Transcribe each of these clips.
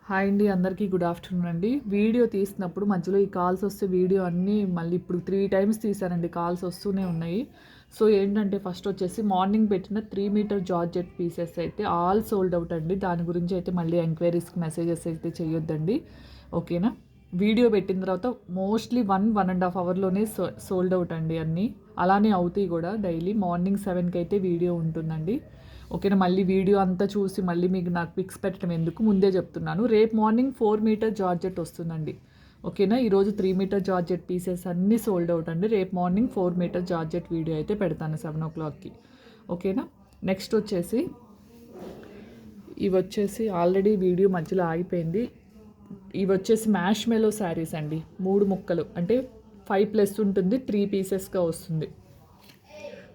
Hi అండి, అందరికీ good afternoon అండి. వీడియో తీసినప్పుడు మధ్యలో ఈ కాల్స్ వస్తే వీడియో అన్నీ మళ్ళీ ఇప్పుడు 3 టైమ్స్ తీసానండి, కాల్స్ వస్తూనే ఉన్నాయి. సో ఏంటంటే ఫస్ట్ వచ్చేసి మార్నింగ్ పెట్టిన 3 మీటర్ జార్జెట్ పీసెస్ అయితే ఆల్ సోల్డ్ అవుట్ అండి. దాని గురించి అయితే మళ్ళీ ఎంక్వైరీస్కి మెసేజెస్ అయితే చేయొద్దండి, ఓకేనా. వీడియో పెట్టిన తర్వాత మోస్ట్లీ 1.5 అవర్లోనే సోల్డ్ అవుట్ అండి అన్నీ. అలానే అవుతాయి కూడా. డైలీ మార్నింగ్ 7కి అయితే వీడియో ఉంటుందండి, ఓకేనా. మళ్ళీ వీడియో అంతా చూసి మళ్ళీ మీకు నాకు పిక్స్ పెట్టడం ఎందుకు, ముందే చెప్తున్నాను. రేపు మార్నింగ్ 4 మీటర్ జార్జెట్ వస్తుందండి, ఓకేనా. ఈరోజు 3 మీటర్ జార్జెట్ పీసెస్ అన్నీ సోల్డ్ అవుట్ అండి. రేపు మార్నింగ్ 4 మీటర్ జార్జెట్ వీడియో అయితే పెడతాను 7 o'clockకి, ఓకేనా. నెక్స్ట్ వచ్చేసి ఇవి వచ్చేసి ఆల్రెడీ వీడియో మధ్యలో ఆగిపోయింది. ఇవి వచ్చేసి మ్యాష్ మెలో శారీస్ అండి. 3 ముక్కలు అంటే 5+ ఉంటుంది, 3 పీసెస్గా వస్తుంది.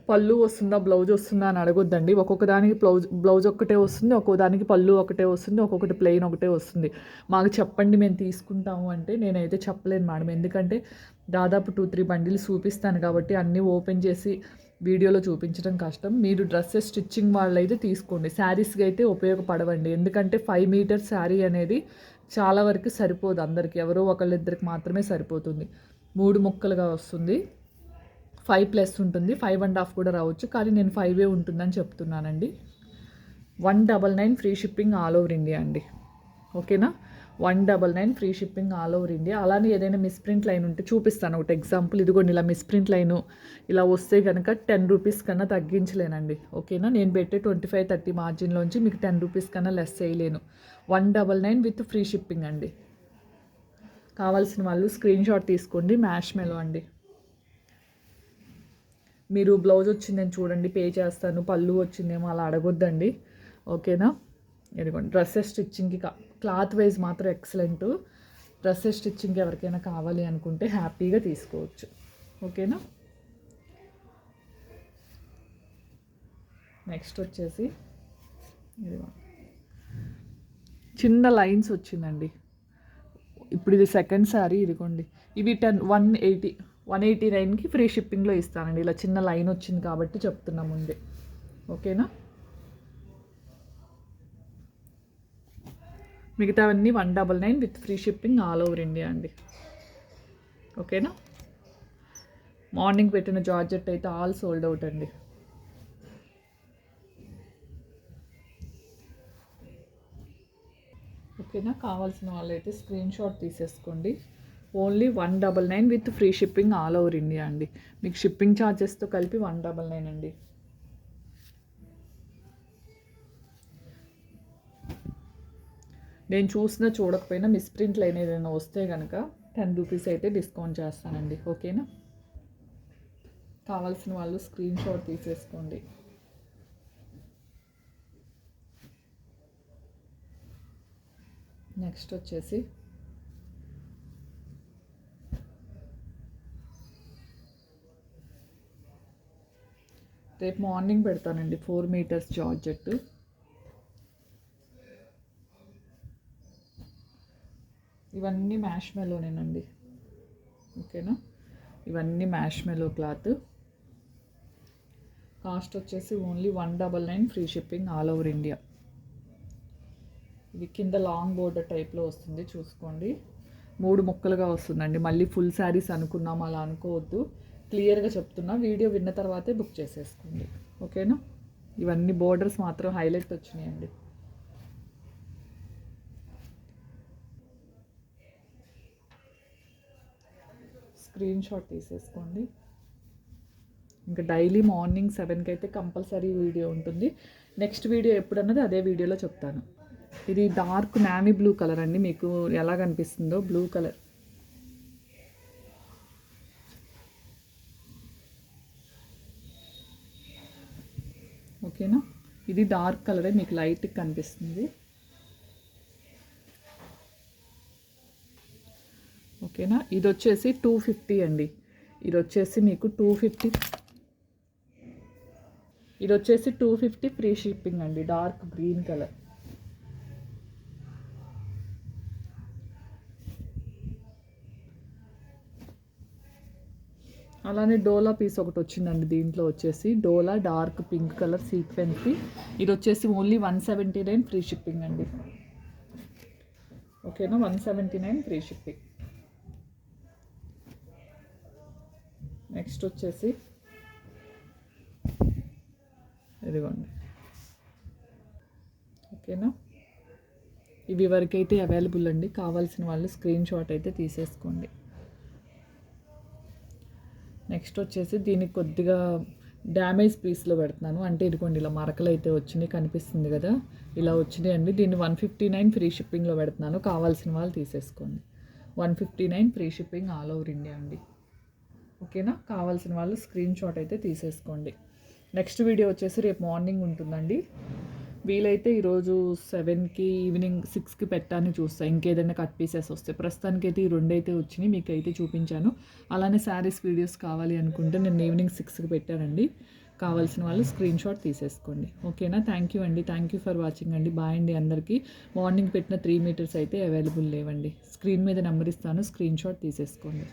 పళ్ళు వస్తుందా బ్లౌజ్ వస్తుందా అని అడగొద్దండి. ఒక్కొక్క దానికి బ్లౌజ్ ఒక్కటే వస్తుంది, ఒక్కొక్క దానికి పళ్ళు ఒకటే వస్తుంది, ఒక్కొక్కటి ప్లెయిన్ ఒకటే వస్తుంది. మాకు చెప్పండి మేము తీసుకుంటాము అంటే నేనైతే చెప్పలేను మేడం, ఎందుకంటే దాదాపు 2-3 బండిల్స్ చూపిస్తాను కాబట్టి అన్నీ ఓపెన్ చేసి వీడియోలో చూపించడం కష్టం. మీరు డ్రెస్సెస్ స్టిచ్చింగ్ వాళ్ళైతే తీసుకోండి, శారీస్కి అయితే ఉపయోగపడవండి. ఎందుకంటే 5 మీటర్స్ శారీ అనేది చాలా వరకు సరిపోదు అందరికి, ఎవరో ఒకళ్ళిద్దరికి మాత్రమే సరిపోతుంది. 3 ముక్కలుగా వస్తుంది, 5+ ఉంటుంది, 5.5 కూడా రావచ్చు, కానీ నేను 5 ఉంటుందని చెప్తున్నానండి. 199 free shipping all over India అండి, ఓకేనా. 199 free shipping all over India. అలానే ఏదైనా మిస్ప్రింట్ లైన్ ఉంటే చూపిస్తాను ఒకటి ఎగ్జాంపుల్. ఇదిగోండి ఇలా మిస్ప్రింట్ లైను ఇలా వస్తే కనుక 10 రూపీస్ కన్నా తగ్గించలేనండి, ఓకేనా. నేను పెట్టే 25-30 మార్జిన్లోంచి మీకు 10 రూపీస్ కన్నా లెస్ చేయలేను. 199 విత్ ఫ్రీ షిప్పింగ్ అండి. కావాల్సిన వాళ్ళు స్క్రీన్ షాట్ తీసుకోండి. మ్యాష్ మెలో అండి. మీరు బ్లౌజ్ వచ్చిందని చూడండి పే చేస్తాను, పళ్ళు వచ్చిందేమో అలా అడగొద్దండి, ఓకేనా. ఇదిగోండి డ్రెస్సెస్ స్టిచ్చింగ్కి క్లాత్ వైజ్ మాత్రం ఎక్సలెంట్. డ్రెస్సెస్ స్టిచ్చింగ్కి ఎవరికైనా కావాలి అనుకుంటే హ్యాపీగా తీసుకోవచ్చు, ఓకేనా. నెక్స్ట్ వచ్చేసి ఇదిగోండి చిన్న లైన్స్ వచ్చిందండి. ఇప్పుడు ఇది సెకండ్ శారీ. ఇదిగోండి ఇవి 189కి ఫ్రీ షిప్పింగ్లో ఇస్తానండి. ఇలా చిన్న లైన్ వచ్చింది కాబట్టి చెప్తున్నా ముందే, ఓకేనా. మిగతావన్నీ 199 with free shipping all over India అండి, ఓకేనా. మార్నింగ్ పెట్టిన జార్జెట్ అయితే ఆల్ సోల్డ్ అవుట్ అండి. ఓకేనా. కావాల్సిన వాళ్ళైతే స్క్రీన్ షాట్ తీసేసుకోండి. Only 199 with free shipping all over India అండి. మీకు షిప్పింగ్ ఛార్జెస్తో కలిపి 199 అండి. నేను చూడకపోయినా మిస్ప్రింట్ లైన్ ఏదైనా వస్తే కనుక 10 రూపీస్ అయితే డిస్కౌంట్ చేస్తానండి, ఓకేనా. కావాల్సిన వాళ్ళు స్క్రీన్ షాట్ తీసేసుకోండి. నెక్స్ట్ వచ్చేసి రేపు మార్నింగ్ పెడతానండి 4 మీటర్స్ జార్జెట్. ఇవన్నీ మ్యాష్ మెలోనేనండి, ఓకేనా. ఇవన్నీ మ్యాష్ మెలో క్లాత్. కాస్ట్ వచ్చేసి only 199 free shipping all over India. ఇది కింద లాంగ్ బోర్డర్ టైప్లో వస్తుంది, చూసుకోండి. 3 ముక్కలుగా వస్తుందండి. మళ్ళీ ఫుల్ శారీస్ అనుకున్నాం అలా అనుకోవద్దు, క్లియర్గా చెప్తున్నా. వీడియో విన్న తర్వాతే బుక్ చేసేసుకోండి, ఓకేనా. ఇవన్నీ బోర్డర్స్ మాత్రం హైలైట్ వచ్చినాయండి. స్క్రీన్ షాట్ తీసేసుకోండి. ఇంకా డైలీ మార్నింగ్ 7కి అయితే కంపల్సరీ వీడియో ఉంటుంది. నెక్స్ట్ వీడియో ఎప్పుడన్నది అదే వీడియోలో చెప్తాను. ఇది డార్క్ నావీ బ్లూ కలర్ అండి, మీకు ఎలా కనిపిస్తుందో బ్లూ కలర్, ఓకేనా. ఇది డార్క్ కలరే, మీకు లైట్గా కనిపిస్తుంది, ఓకేనా. ఇది వచ్చేసి 250 అండి. ఇది వచ్చేసి మీకు 250. ఇది వచ్చేసి 250 ఫ్రీ షిప్పింగ్ అండి. Dark green colour. అలానే డోలా పీస్ ఒకటి వచ్చిందండి. దీంట్లో వచ్చేసి డోలా డార్క్ పింక్ కలర్ సీక్వెన్స్ది. ఇది వచ్చేసి ఓన్లీ 179 ఫ్రీ షిప్పింగ్ అండి. ఓకేనా. 179 ఫ్రీ షిప్పింగ్. నెక్స్ట్ వచ్చేసి ఇదిగోండి, ఓకేనా. ఇవి వరకైతే అవైలబుల్ అండి, కావాల్సిన వాళ్ళు స్క్రీన్ షాట్ అయితే తీసేసుకోండి. నెక్స్ట్ వచ్చేసి దీనికి కొద్దిగా డ్యామేజ్ పీస్లో పెడుతున్నాను, అంటే ఇదిగోండి ఇలా మరకలు అయితే వచ్చినాయి, కనిపిస్తుంది కదా, ఇలా వచ్చినాయి అండి. దీన్ని 159 ఫ్రీ షిప్పింగ్లో పెడుతున్నాను, కావాల్సిన వాళ్ళు తీసేసుకోండి. 159 free shipping all over India అండి, ఓకేనా. కావాల్సిన వాళ్ళు స్క్రీన్ షాట్ అయితే తీసేసుకోండి. నెక్స్ట్ వీడియో వచ్చేసి రేపు మార్నింగ్ ఉంటుందండి. వీలైతే ఈరోజు 7కి ఈవినింగ్ 6కి పెట్టాలని చూస్తాను, ఇంకేదైనా కట్ పీసెస్ వస్తాయి. ప్రస్తుతానికైతే ఈ రెండైతే వచ్చినాయి, మీకు అయితే చూపించాను. అలానే శారీస్ వీడియోస్ కావాలి అనుకుంటే నేను ఈవినింగ్ 6కి పెట్టానండి, కావాల్సిన వాళ్ళు స్క్రీన్ షాట్ తీసేసుకోండి, ఓకేనా. థ్యాంక్ యూ అండి, థ్యాంక్ యూ ఫర్ వాచింగ్ అండి. బాయ్ అండి అందరికీ. మార్నింగ్ పెట్టిన 3 మీటర్స్ అయితే అవైలబుల్ లేవండి, స్క్రీన్ మీద నెంబర్ ఇస్తాను, స్క్రీన్ షాట్ తీసేసుకోండి.